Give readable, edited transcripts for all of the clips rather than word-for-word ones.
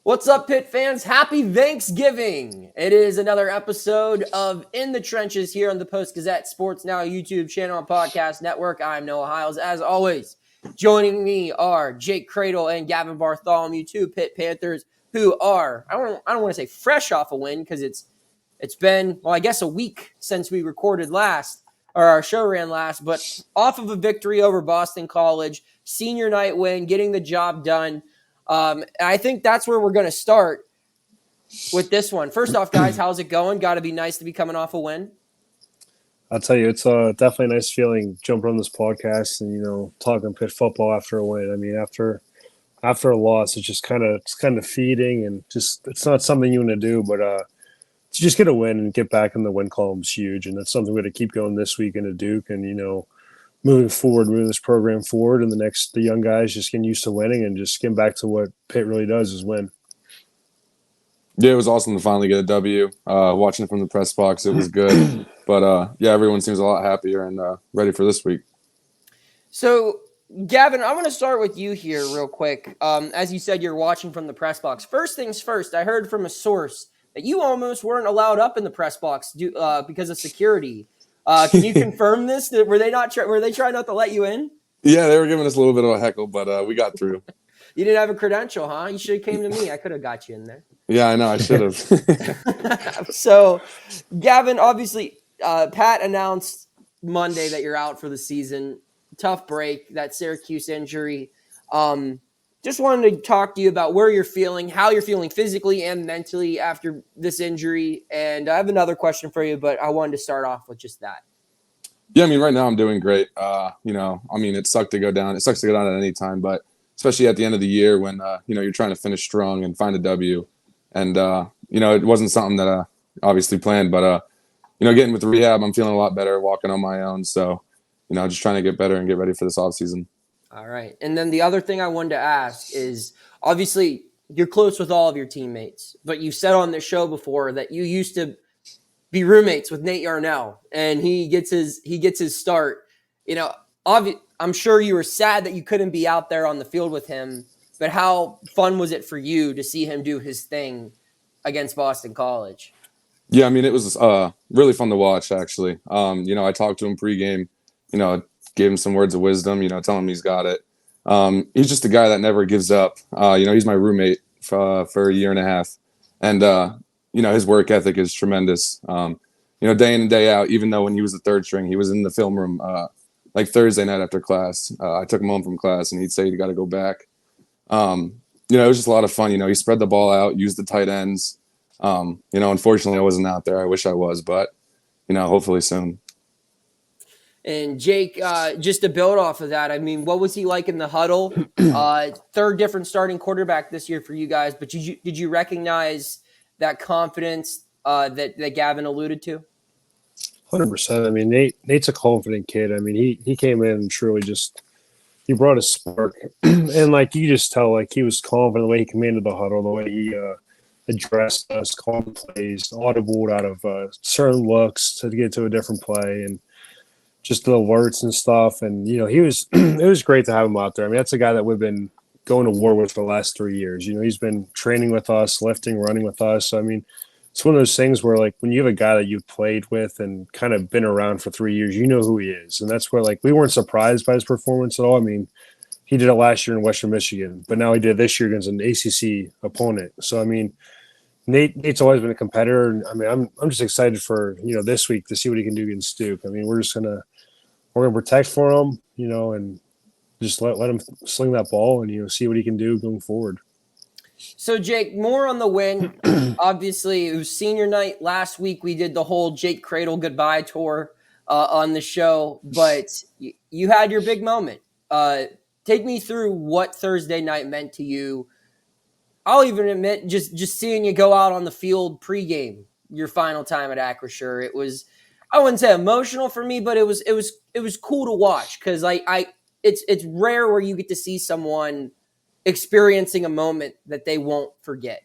What's up, Pitt fans? Happy Thanksgiving! It is another episode of In the Trenches here on the Post-Gazette Sports Now YouTube channel and podcast network. I'm Noah Hiles. As always, joining me are Jake Kradel and Gavin Bartholomew, two Pitt Panthers who are, I don't want to say fresh off a win because it's been, well, I guess a week since we recorded last, or our show ran last, but off of a victory over Boston College, senior night win, getting the job done. I think that's where we're going to start with this one. First off, guys, how's it going? Got to be nice to be coming off a win. I'll tell you, it's definitely a nice feeling jumping on this podcast and, talking Pitt football after a win. I mean, after a loss, it's kind of feeding and just it's not something you want to do, but to just get a win and get back in the win column is huge, and that's something we're going to keep going this week into Duke and moving this program forward, and the young guys just getting used to winning and just getting back to what Pitt really does is win. Yeah, it was awesome to finally get a W. Watching it from the press box, it was good. But, everyone seems a lot happier and ready for this week. So, Gavin, I want to start with you here real quick. As you said, you're watching from the press box. First things first, I heard from a source that you almost weren't allowed up in the press box because of security. Can you confirm this? Were they trying not to let you in? Yeah, they were giving us a little bit of a heckle, but we got through. You didn't have a credential, huh? You should have came to me. I could have got you in there. Yeah, I know. I should have. So, Gavin, obviously, Pat announced Monday that you're out for the season. Tough break, that Syracuse injury. Just wanted to talk to you about where you're feeling, how you're feeling physically and mentally after this injury. And I have another question for you, but I wanted to start off with just that. Yeah, I mean, right now I'm doing great. It sucked to go down. It sucks to go down at any time, but especially at the end of the year when, you're trying to finish strong and find a W. And, it wasn't something that I obviously planned, but, getting with rehab, I'm feeling a lot better walking on my own. So, just trying to get better and get ready for this offseason. All right. And then the other thing I wanted to ask is, obviously, you're close with all of your teammates, but you said on this show before that you used to be roommates with Nate Yarnell, and he gets his start. I'm sure you were sad that you couldn't be out there on the field with him, but how fun was it for you to see him do his thing against Boston College? Yeah, I mean, it was really fun to watch, actually. I talked to him pregame, gave him some words of wisdom, tell him he's got it. He's just a guy that never gives up. He's my roommate for a year and a half. And, his work ethic is tremendous. Day in and day out, even though when he was the third string, he was in the film room like Thursday night after class. I took him home from class, and he'd say, you got to go back. It was just a lot of fun. He spread the ball out, used the tight ends. Unfortunately, I wasn't out there. I wish I was, but, hopefully soon. And Jake, just to build off of that, I mean, what was he like in the huddle? Third different starting quarterback this year for you guys, but did you recognize that confidence that Gavin alluded to? 100%. I mean, Nate's a confident kid. I mean, he came in and truly he brought a spark, and like you just tell, like he was confident the way he commanded the huddle, the way he addressed us, called plays, audibled out of certain looks to get to a different play, and just the alerts and stuff. And, he was, it was great to have him out there. I mean, that's a guy that we've been going to war with for the last 3 years. He's been training with us, lifting, running with us. So, I mean, it's one of those things where, like, when you have a guy that you've played with and kind of been around for 3 years, you know who he is. And that's where, like, we weren't surprised by his performance at all. I mean, he did it last year in Western Michigan, but now he did this year against an ACC opponent. So, I mean, Nate's always been a competitor. And I mean, I'm just excited for, this week to see what he can do against Duke. I mean, we're going to protect for him, and just let him sling that ball and, see what he can do going forward. So, Jake, more on the win. Obviously, it was senior night. Last week, we did the whole Jake Kradel goodbye tour on the show, but you had your big moment. Take me through what Thursday night meant to you. I'll even admit, just seeing you go out on the field pregame, your final time at Acrisure, it was, I wouldn't say emotional for me, but it was cool to watch because it's rare where you get to see someone experiencing a moment that they won't forget.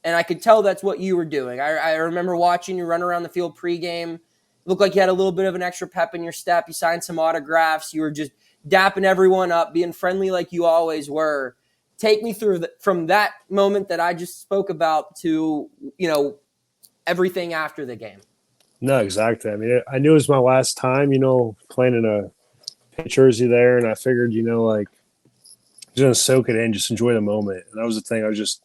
And I could tell that's what you were doing. I remember watching you run around the field pregame. It looked like you had a little bit of an extra pep in your step. You signed some autographs. You were just dapping everyone up, being friendly like you always were. take me through from that moment that I just spoke about to, everything after the game. No, exactly. I mean, I knew it was my last time, playing in a Pitt jersey there, and I figured, like, just gonna soak it in, just enjoy the moment. And that was the thing. I was just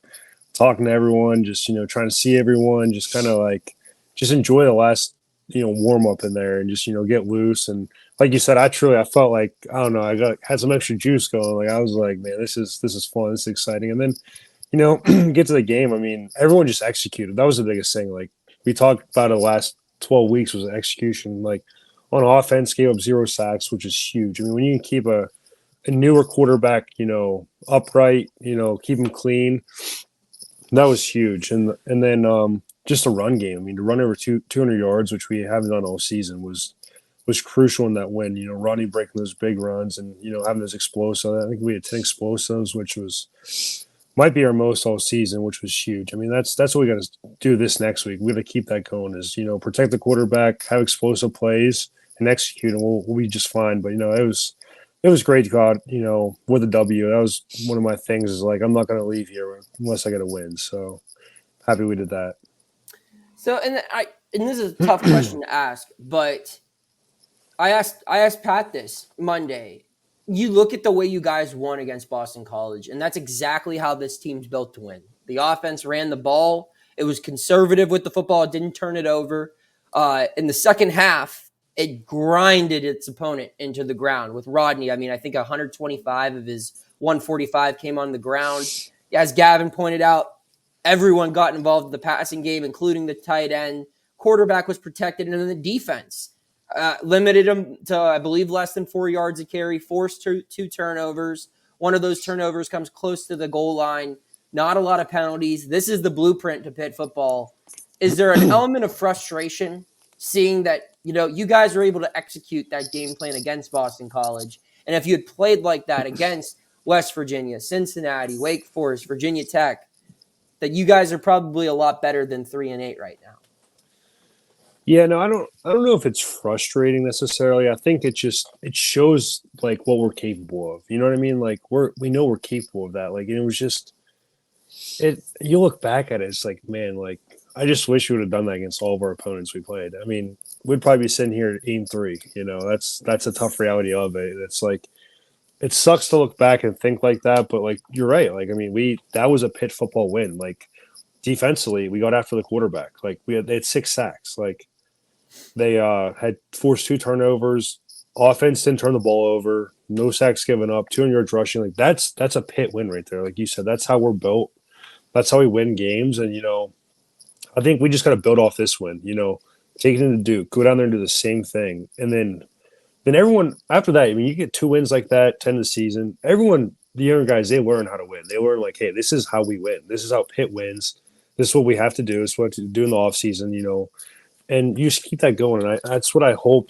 talking to everyone, just trying to see everyone, just kind of like just enjoy the last warm up in there, and just get loose. And like you said, I felt like, I don't know, had some extra juice going. Like I was like, man, this is fun, this is exciting. And then get to the game. I mean, everyone just executed. That was the biggest thing. Like we talked about it the last 12 weeks was execution. Like on offense, gave up 0 sacks, which is huge. I mean, when you can keep a newer quarterback, upright, keep him clean, that was huge. And then just a run game. I mean, to run over 200 yards, which we haven't done all season, was crucial in that win. Ronnie breaking those big runs and having those explosives. I think we had 10 explosives, which might be our most all season, which was huge. I mean, that's what we got to do this next week. We got to keep that going. Is protect the quarterback, have explosive plays, and execute, and we'll be just fine. But it was great to go out, with a W. That was one of my things. Is like I'm not going to leave here unless I get a win. So happy we did that. So and this is a tough question to ask, but I asked Pat this Monday. You look at the way you guys won against Boston College, and that's exactly how this team's built to win. The offense ran the ball. It was conservative with the football. It didn't turn it over. In the second half, it grinded its opponent into the ground with Rodney. I mean, I think 125 of his 145 came on the ground. As Gavin pointed out, everyone got involved in the passing game, including the tight end. Quarterback was protected, and then the defense limited him to, I believe, less than 4 yards a carry, forced two turnovers. One of those turnovers comes close to the goal line. Not a lot of penalties. This is the blueprint to Pitt football. Is there an element of frustration seeing that, you guys were able to execute that game plan against Boston College? And if you had played like that against West Virginia, Cincinnati, Wake Forest, Virginia Tech, that you guys are probably a lot better than 3-8 right now. Yeah, no, I don't know if it's frustrating necessarily. I think it shows like what we're capable of. You know what I mean? Like we know we're capable of that. Like, and it was just you look back at it, it's like, man, like I just wish we would have done that against all of our opponents we played. I mean, we'd probably be sitting here at 8-3. That's a tough reality of it. It's like it sucks to look back and think like that, but like you're right. Like I mean, that was a Pitt football win. Like defensively, we got after the quarterback. Like they had 6 sacks. Like they had forced 2 turnovers. Offense didn't turn the ball over. No sacks given up. 200 yards rushing. Like that's a Pitt win right there. Like you said, that's how we're built. That's how we win games. And I think we just got to build off this win. Take it into Duke, go down there and do the same thing, and then everyone after that. I mean, you get 2 wins like that, 10 of the season. Everyone, the younger guys, they learn how to win. They learn like, hey, this is how we win. This is how Pitt wins. This is what we have to do. It's what to do in the offseason, and you just keep that going. And that's what I hope,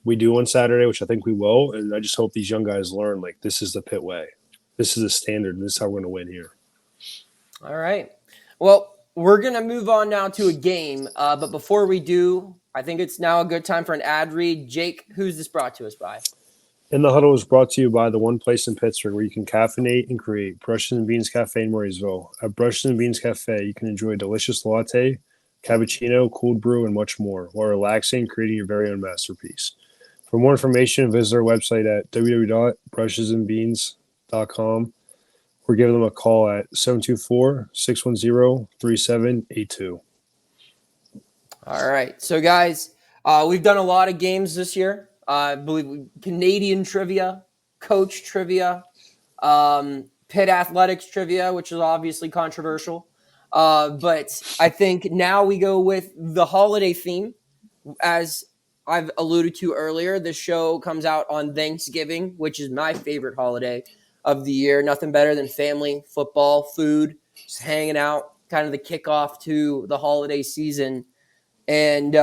we do on Saturday, which I think we will. And I just hope these young guys learn, like, this is the Pitt way. This is the standard. And this is how we're going to win here. All right. Well, we're going to move on now to a game. But before we do, I think it's now a good time for an ad read. Jake, who's this brought to us by? In the Huddle is brought to you by the one place in Pittsburgh where you can caffeinate and create. Brushes and Beans Cafe in Murraysville. At Brushes and Beans Cafe, you can enjoy a delicious latte, cappuccino, cold brew, and much more while relaxing, creating your very own masterpiece. For more information, visit our website at www.brushesandbeans.com or give them a call at 724-610-3782. All right. So, guys, we've done a lot of games this year. I believe Canadian trivia, coach trivia, Pitt athletics trivia, which is obviously controversial. But I think now we go with the holiday theme. As I've alluded to earlier, this show comes out on Thanksgiving, which is my favorite holiday of the year. Nothing better than family, football, food, just hanging out, kind of the kickoff to the holiday season. And,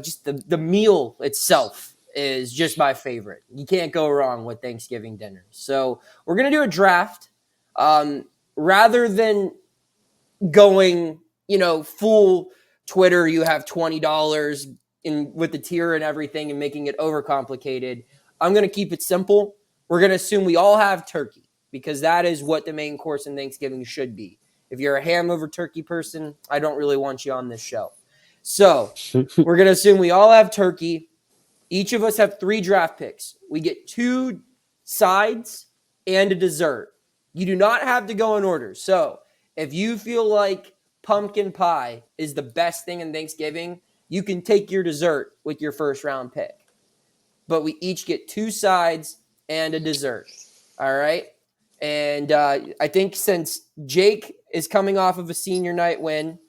just the meal itself is just my favorite. You can't go wrong with Thanksgiving dinner. So we're going to do a draft. Rather than going, full Twitter, you have $20 with the tier and everything and making it overcomplicated. I'm going to keep it simple. We're going to assume we all have turkey because that is what the main course in Thanksgiving should be. If you're a ham over turkey person, I don't really want you on this show. So we're going to assume we all have turkey. Each of us have 3 draft picks. We get 2 sides and a dessert. You do not have to go in order. So if you feel like pumpkin pie is the best thing in Thanksgiving, you can take your dessert with your first round pick. But we each get 2 sides and a dessert. All right? And I think since Jake is coming off of a senior night win,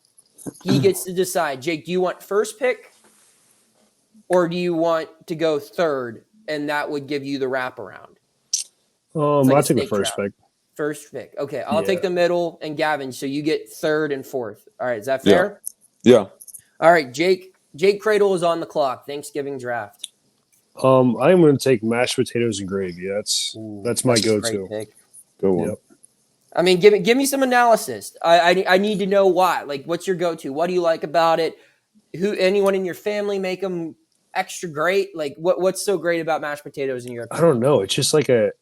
he gets to decide. Jake, do you want first pick or do you want to go third, and that would give you the wraparound? I'll take the first pick. First pick. Okay, I'll take the middle, and Gavin, so you get third and fourth. All right, is that fair? Yeah. All right, Jake Kradel is on the clock. Thanksgiving draft. I'm going to take mashed potatoes and gravy. That's my go-to. Great pick. Good one. Yep. I mean, give me some analysis. I need to know why. Like, what's your go-to? What do you like about it? Anyone in your family make them extra great? Like, what's so great about mashed potatoes in your opinion? I don't know. It's just like the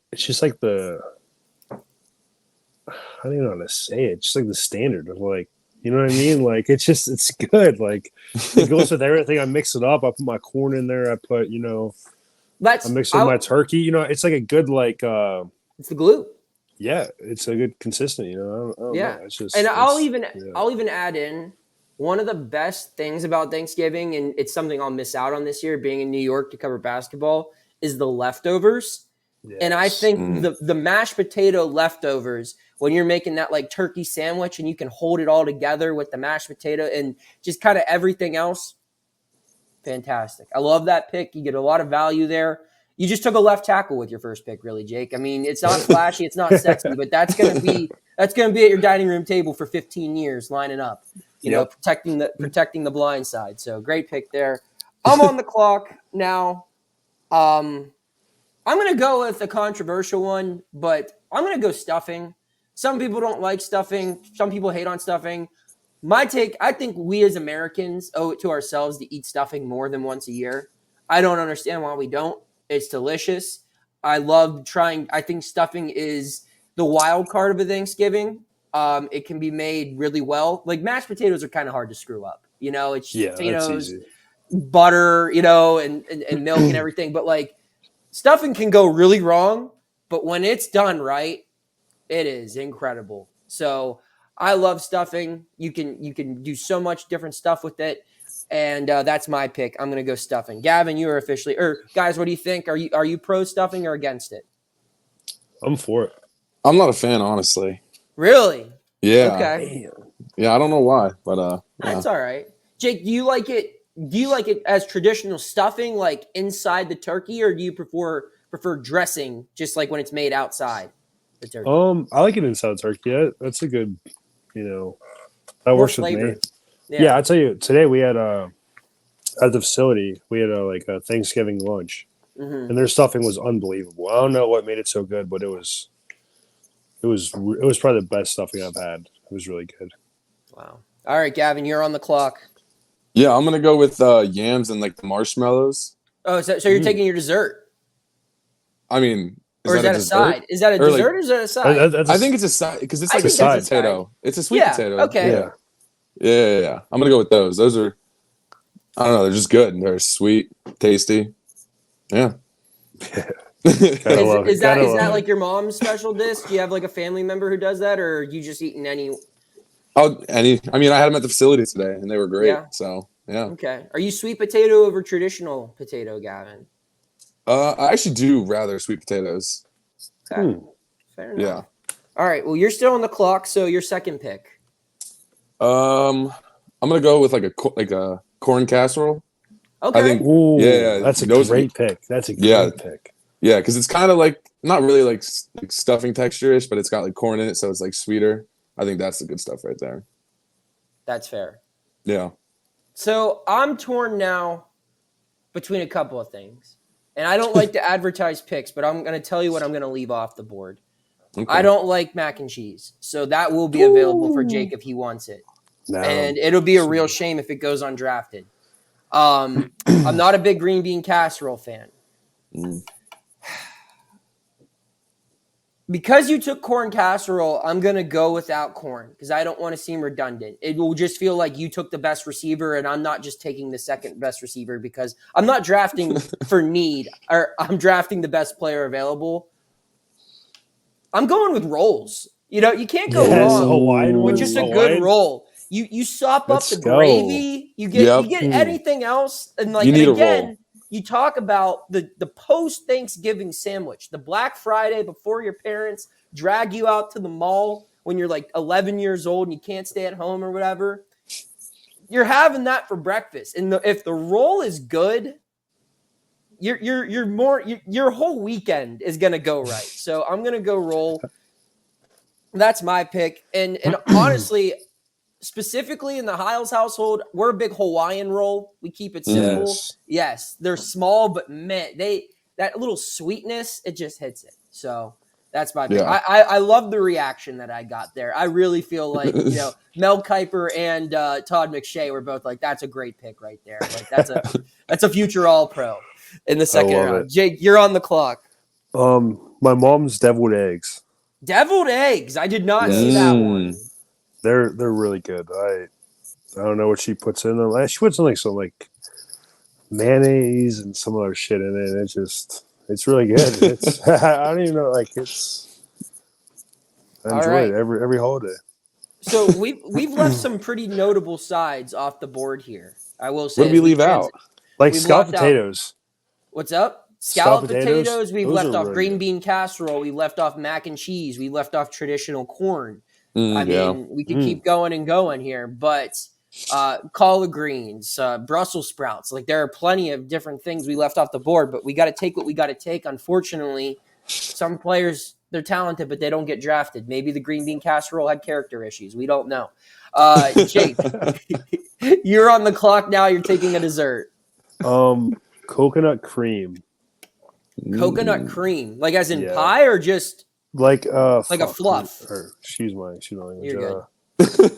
I don't even know how to say it. Just like the standard of like, you know what I mean? Like it's good. Like it goes with everything. I mix it up. I put my corn in there. I put, I mix it with my turkey. It's like a good it's the glue. Yeah, it's a good consistent. I don't know. It's just, and I'll even add in one of the best things about Thanksgiving, and it's something I'll miss out on this year, being in New York to cover basketball, is the leftovers. Yes. And I think the mashed potato leftovers, when you're making that like turkey sandwich and you can hold it all together with the mashed potato and just kind of everything else, fantastic. I love that pick. You get a lot of value there. You just took a left tackle with your first pick, really, Jake. I mean, it's not flashy, it's not sexy, but that's gonna be at your dining room table for 15 years, lining up, protecting the blind side. So great pick there. I'm on the clock now. I'm gonna go with a controversial one, but I'm gonna go stuffing. Some people don't like stuffing. Some people hate on stuffing. My take, I think we as Americans owe it to ourselves to eat stuffing more than once a year. I don't understand why we don't. It's delicious. I love trying. I think stuffing is the wild card of a Thanksgiving. It can be made really well. Like mashed potatoes are kind of hard to screw up. It's potatoes, butter, and milk and everything. But like stuffing can go really wrong. But when it's done right, it is incredible. So I love stuffing. You can do so much different stuff with it. And that's my pick. I'm going to go stuffing. Gavin, you are officially – or guys, what do you think? Are you pro stuffing or against it? I'm for it. I'm not a fan, honestly. Really? Yeah. Okay. Yeah, I don't know why, but that's all right. Jake, do you like it as traditional stuffing, like inside the turkey, or do you prefer dressing just like when it's made outside the turkey? I like it inside turkey. Yeah, that's a good, that works with me. Yeah, I tell you, today we had at the facility we had a Thanksgiving lunch, and their stuffing was unbelievable. I don't know what made it so good, but it was probably the best stuffing I've had. It was really good. Wow. All right, Gavin, you're on the clock. Yeah, I'm gonna go with yams and like the marshmallows. Oh, so you're taking your dessert? I mean, is that a side? Is that a dessert or is that a side? I think it's a side because it's like a sweet potato. It's a sweet potato. Okay. Yeah. I'm gonna go with those. Those are, I don't know, they're just good. They're sweet, tasty. Yeah. Is that like your mom's special dish? Do you have like a family member who does that, or are you just eating any? I mean, I had them at the facility today, and they were great. Yeah. So yeah. Okay. Are you sweet potato over traditional potato, Gavin? I actually do rather sweet potatoes. Okay. Fair enough. Yeah. All right. Well, you're still on the clock, so your second pick. I'm gonna go with like a corn casserole. Okay. I think. That's a great pick. That's a great pick. Yeah, because it's kind of like not really like stuffing texture-ish, but it's got like corn in it, so it's like sweeter. I think that's the good stuff right there. That's fair. Yeah. So I'm torn now between a couple of things. And I don't like to advertise picks, but I'm going to tell you what I'm going to leave off the board. Okay. I don't like mac and cheese. So that will be available for Jake if he wants it. No. And it'll be a real shame if it goes undrafted. I'm not a big green bean casserole fan. Because you took corn casserole, I'm going to go without corn because I don't want to seem redundant. It will just feel like you took the best receiver, and I'm not just taking the second best receiver because I'm not drafting for need, or I'm drafting the best player available. I'm going with rolls. You can't go Yes, wrong Hawaiian with one. just a good Hawaiian. roll. You sop up Let's the go. gravy. You Yep. get anything else, and You need a again, roll. you talk about the post Thanksgiving sandwich, the Black Friday before your parents drag you out to the mall when you're like 11 years old and you can't stay at home or whatever. You're having that for breakfast, and if the roll is good, your whole weekend is gonna go right. So I'm gonna go roll. That's my pick, and honestly, specifically in the Hiles household, we're a big Hawaiian roll. We keep it simple. Yes, they're small, but man, that little sweetness, it just hits it. So that's my pick. Yeah. I love the reaction that I got there. I really feel like Mel Kiper and Todd McShay were both like, that's a great pick right there. Like that's a future All Pro in the second round. Jake, you're on the clock. My mom's deviled eggs. Deviled eggs. I did not see that one. They're really good. I don't know what she puts in them. She puts in like some mayonnaise and some other shit in it. It's really good. It's I don't even know. I enjoy it every holiday. So we've left some pretty notable sides off the board here. I will say. What did we leave out? Like scalloped potatoes. What's up? Scalloped potatoes. We've left off green bean casserole. We left off mac and cheese. We left off traditional corn. I mean, we could keep going and going here, but collard greens, Brussels sprouts. Like there are plenty of different things we left off the board, but we got to take what we got to take. Unfortunately, some players, they're talented, but they don't get drafted. Maybe the green bean casserole had character issues. We don't know. Jake, you're on the clock now. You're taking a dessert. Coconut cream. Coconut cream, like as in pie or just like a fluff? Excuse my language. You're good.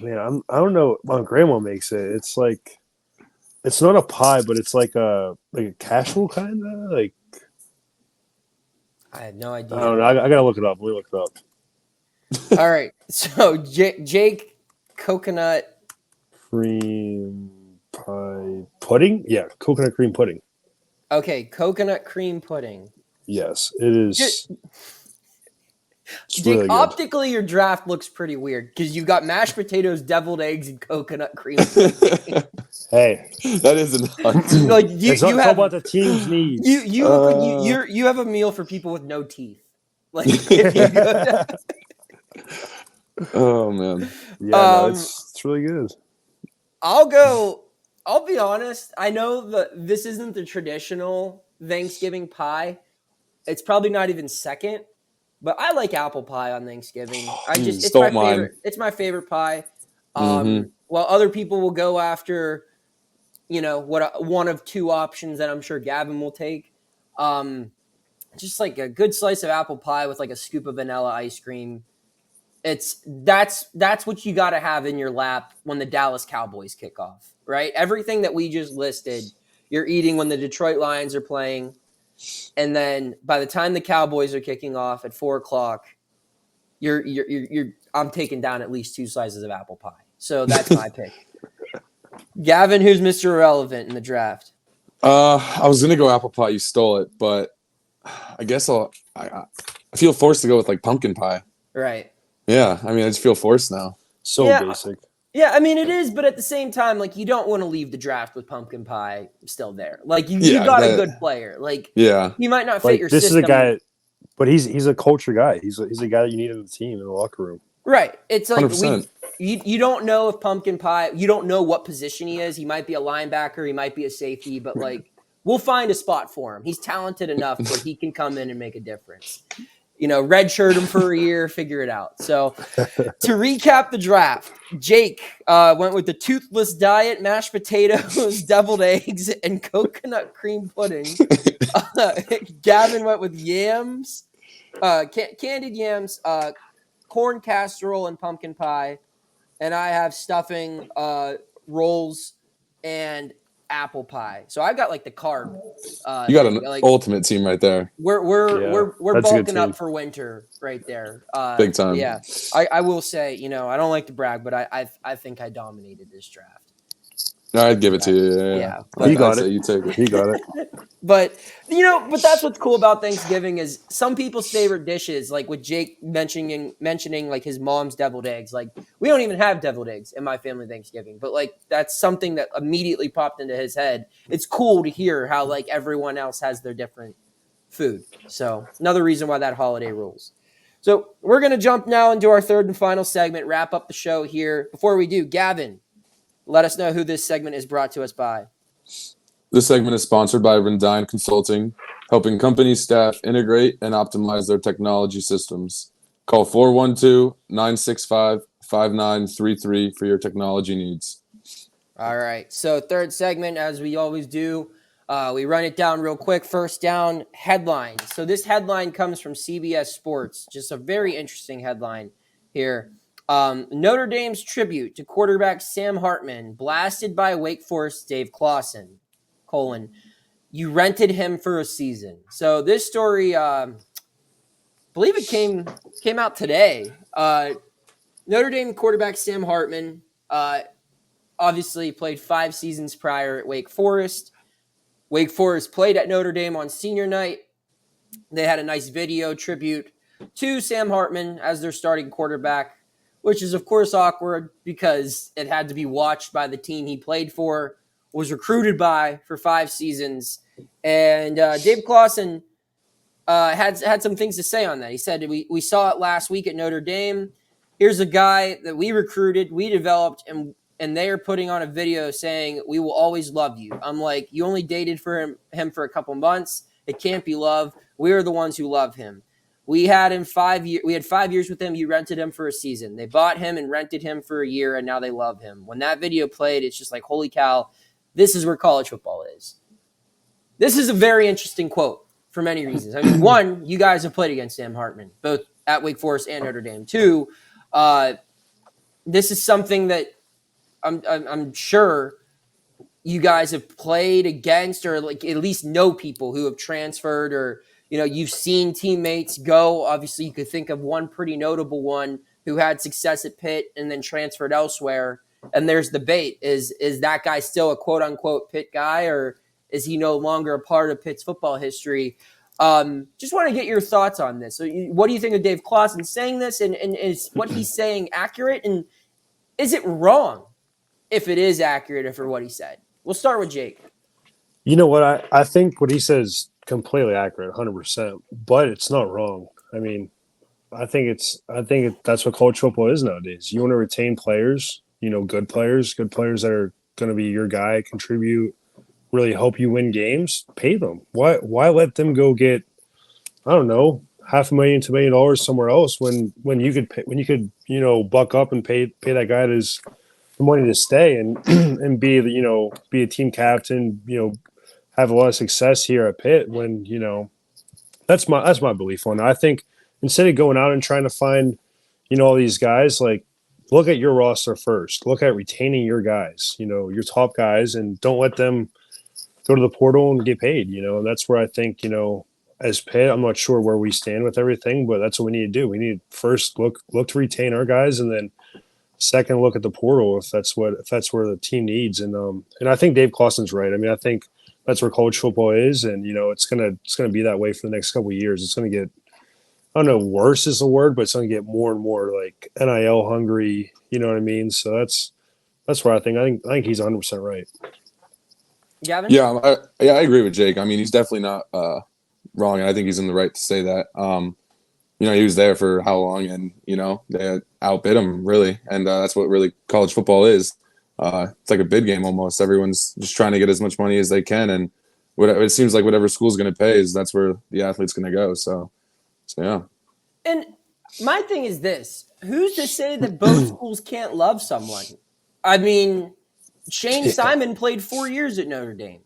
Man, I don't know. My grandma makes it. It's like it's not a pie, but it's like a casserole kind of like. I have no idea. I don't know. I gotta look it up. Let me look it up. All right. So Jake, coconut cream pie pudding. Yeah, coconut cream pudding. Okay, coconut cream pudding. Yes, it is. Jake, really optically, your draft looks pretty weird because you've got mashed potatoes, deviled eggs, and coconut cream pudding. Hey, that isn't like you have about the team's needs. You look like you have a meal for people with no teeth. Like if you go oh man, yeah, it's really good. I'll be honest. I know that this isn't the traditional Thanksgiving pie. It's probably not even second, but I like apple pie on Thanksgiving. It's my favorite. It's my favorite pie. While other people will go after, one of two options that I'm sure Gavin will take. Just like a good slice of apple pie with like a scoop of vanilla ice cream. That's what you got to have in your lap when the Dallas Cowboys kick off, right? Everything that we just listed, you're eating when the Detroit Lions are playing. And then by the time the Cowboys are kicking off at 4:00, I'm taking down at least two slices of apple pie. So that's my pick. Gavin, who's Mr. Irrelevant in the draft? I was gonna go apple pie. You stole it, but I guess I feel forced to go with like pumpkin pie. Right. Yeah, I mean, I just feel forced now. Basic. Yeah, I mean, it is, but at the same time, like, you don't want to leave the draft with pumpkin pie still there. Like, you got a good player. Like, he might not fit your this system. This is a guy, but he's a culture guy. He's a guy that you need in the team, in the locker room. Right. It's like, 100%. You don't know if pumpkin pie, you don't know what position he is. He might be a linebacker. He might be a safety, but, like, we'll find a spot for him. He's talented enough where he can come in and make a difference. Redshirt him for a year, figure it out. So to recap the draft, Jake went with the toothless diet, mashed potatoes, deviled eggs, and coconut cream pudding. Gavin went with yams, candied yams, corn casserole, and pumpkin pie. And I have stuffing, rolls, and apple pie. So I've got like the carb. You got thing. an Like ultimate team right there. we're that's a good bulking up team. for winter right there. Big time. Yeah, I will say, I don't like to brag, but I think I dominated this draft. I'd give it to you. Yeah. Yeah, You got I'd say it. you take it. He got it. But that's what's cool about Thanksgiving is some people's favorite dishes, like with Jake mentioning like his mom's deviled eggs. Like we don't even have deviled eggs in my family Thanksgiving, but like that's something that immediately popped into his head. It's cool to hear how like everyone else has their different food. So another reason why that holiday rules. So we're gonna jump now into our third and final segment, wrap up the show here. Before we do, Gavin, let us know who this segment is brought to us by. This segment is sponsored by Rendine Consulting, helping company staff integrate and optimize their technology systems. Call 412-965-5933 for your technology needs. All right. So third segment, as we always do, we run it down real quick. First down, headline. So this headline comes from CBS Sports. Just a very interesting headline here. Notre Dame's tribute to quarterback Sam Hartman blasted by Wake Forest Dave Clawson, : you rented him for a season. So this story, believe it came out today. Notre Dame quarterback Sam Hartman, obviously played 5 seasons prior at Wake Forest. Wake Forest played at Notre Dame on senior night. They had a nice video tribute to Sam Hartman as their starting quarterback, which is, of course, awkward because it had to be watched by the team he played for, was recruited by for 5 seasons. And Dave Clawson had some things to say on that. He said, we saw it last week at Notre Dame. Here's a guy that we recruited, we developed, and they are putting on a video saying, we will always love you. I'm like, you only dated for him for a couple months. It can't be love. We are the ones who love him. We had him 5 years. We had 5 years with him. You rented him for a season. They bought him and rented him for a year, and now they love him. When that video played, it's just like, holy cow, this is where college football is. This is a very interesting quote for many reasons. I mean, one, you guys have played against Sam Hartman, both at Wake Forest and Notre Dame. Two, this is something that I'm sure you guys have played against, or like at least know people who have transferred, or you've seen teammates go. Obviously, you could think of one pretty notable one who had success at Pitt and then transferred elsewhere. And there's debate: is that guy still a quote unquote Pitt guy, or is he no longer a part of Pitt's football history? Just want to get your thoughts on this. So, what do you think of Dave Clawson saying this, and is what he's saying accurate, and is it wrong if it is accurate for what he said? We'll start with Jake. You know what? I think what he says completely accurate, 100%. But it's not wrong. I mean, I think that's what college football is nowadays. You want to retain players, good players that are going to be your guy, contribute, really help you win games. Pay them. Why let them go get, I don't know, $500,000 to $1 million somewhere else when you could buck up and pay that guy his money to stay and and be a team captain, have a lot of success here at Pitt when, that's my belief on it. I think instead of going out and trying to find, all these guys, like, look at your roster first. Look at retaining your guys, your top guys, and don't let them go to the portal and get paid, and that's where I think, as Pitt, I'm not sure where we stand with everything, but that's what we need to do. We need to first look to retain our guys, and then second, look at the portal if that's where the team needs. And I think Dave Clawson's right. I mean, I think that's where college football is, and it's gonna be that way for the next couple of years. It's gonna get, I don't know, worse is the word, but it's gonna get more and more like NIL hungry. You know what I mean? So that's where I think he's 100% right. Gavin? Yeah, I agree with Jake. I mean, he's definitely not wrong, and I think he's in the right to say that. He was there for how long, and they outbid him really, and that's what really college football is. It's like a bid game almost. Everyone's just trying to get as much money as they can, and it seems like whatever school's going to pay that's where the athlete's going to go. So yeah. And my thing is this: who's to say that both schools can't love someone? I mean, Shane Simon played 4 years at Notre Dame,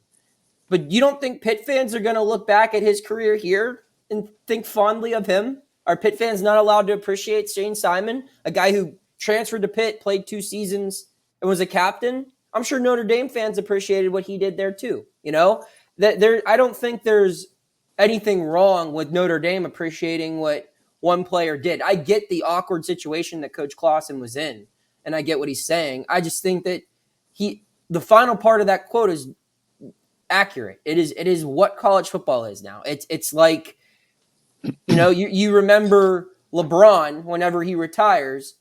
but you don't think Pitt fans are going to look back at his career here and think fondly of him? Are Pitt fans not allowed to appreciate Shane Simon, a guy who transferred to Pitt, played 2 seasons, and was a captain? I'm sure Notre Dame fans appreciated what he did there too. You know, I don't think there's anything wrong with Notre Dame appreciating what one player did. I get the awkward situation that Coach Clausen was in, and I get what he's saying. I just think that the final part of that quote is accurate. It is what college football is now. It's like, you know, you remember LeBron whenever he retires.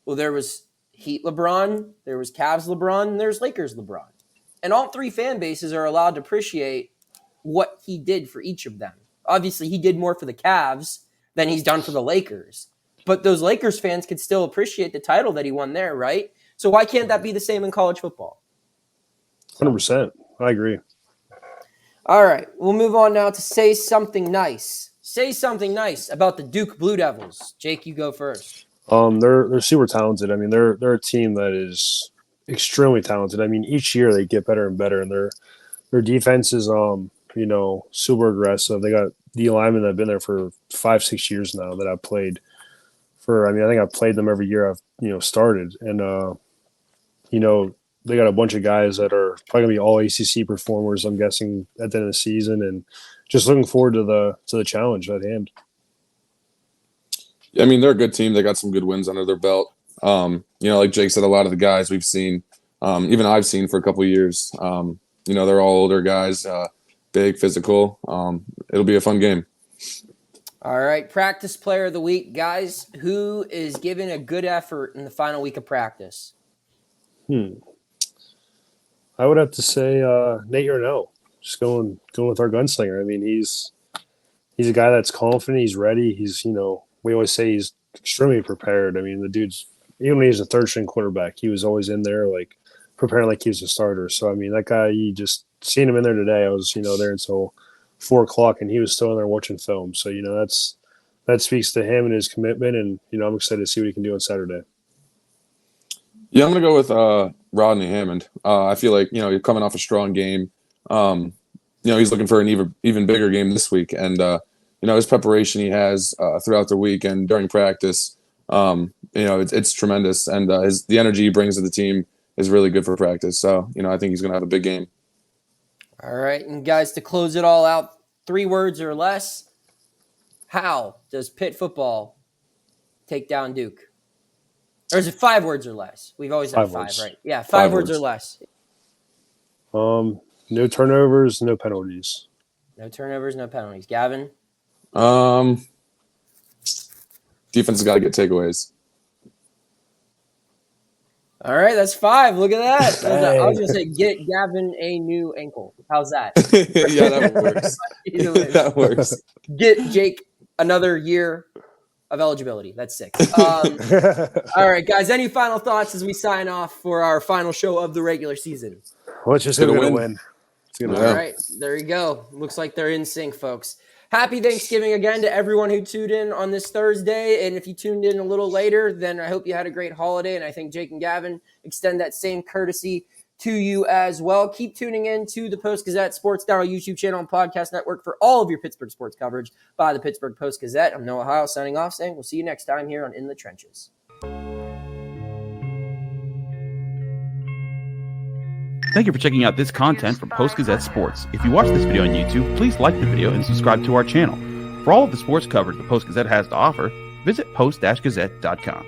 Well, there was Heat LeBron, there was Cavs LeBron, and there's Lakers LeBron. And all three fan bases are allowed to appreciate what he did for each of them. Obviously, he did more for the Cavs than he's done for the Lakers. But those Lakers fans could still appreciate the title that he won there, right? So why can't that be the same in college football? 100%. I agree. All right, we'll move on now to say something nice. Say something nice about the Duke Blue Devils. Jake, you go first. They're super talented. I mean, they're a team that is extremely talented. I mean, each year they get better and better, and their defense is you know, super aggressive. They got D linemen that have been there for 5-6 years now that I've played for. I mean, I think I've played them every year I've, you know, started, and you know, they got a bunch of guys that are probably gonna be all ACC performers, I'm guessing, at the end of the season, and just looking forward to the challenge at hand. I mean, they're a good team. They got some good wins under their belt. You know, like Jake said, a lot of the guys we've seen, even I've seen for a couple of years. You know, they're all older guys, big, physical. It'll be a fun game. All right, practice player of the week, guys. Who is giving a good effort in the final week of practice? I would have to say Nate Yarnell. Just going with our gunslinger. I mean, he's a guy that's confident. He's ready. He's, you know, we always say he's extremely prepared. I mean, the dude's, even when he was a third-string quarterback, he was always in there, like, preparing like he was a starter. So, I mean, that guy, you just seen him in there today. I was, you know, there until 4 o'clock, and he was still in there watching film. So, you know, that speaks to him and his commitment, and, you know, I'm excited to see what he can do on Saturday. Yeah, I'm going to go with Rodney Hammond. I feel like, you know, you're coming off a strong game. You know, he's looking for an even bigger game this week. And, you know, his preparation he has throughout the week and during practice, you know, it's tremendous. And the energy he brings to the team is really good for practice. So, you know, I think he's going to have a big game. All right, and guys, to close it all out, 3 words or less. How does Pitt football take down Duke? Or is it 5 words or less? We've always done 5, right? Yeah, 5 words or less. No turnovers, no penalties. No turnovers, no penalties. Gavin? Defense has got to get takeaways. All right, that's 5. Look at that. I was going to say, get Gavin a new ankle. How's that? Yeah, that works. That works. Get Jake another year of eligibility. That's 6. All right, guys, any final thoughts as we sign off for our final show of the regular season? Well, it's just going to win. All right, there you go. Looks like they're in sync, folks. Happy Thanksgiving again to everyone who tuned in on this Thursday. And if you tuned in a little later, then I hope you had a great holiday. And I think Jake and Gavin extend that same courtesy to you as well. Keep tuning in to the Post-Gazette Sports Dial YouTube channel and podcast network for all of your Pittsburgh sports coverage by the Pittsburgh Post-Gazette. I'm Noah Hiles signing off, saying we'll see you next time here on In the Trenches. Thank you for checking out this content from Post-Gazette Sports. If you watch this video on YouTube, please like the video and subscribe to our channel. For all of the sports coverage the Post-Gazette has to offer, visit post-gazette.com.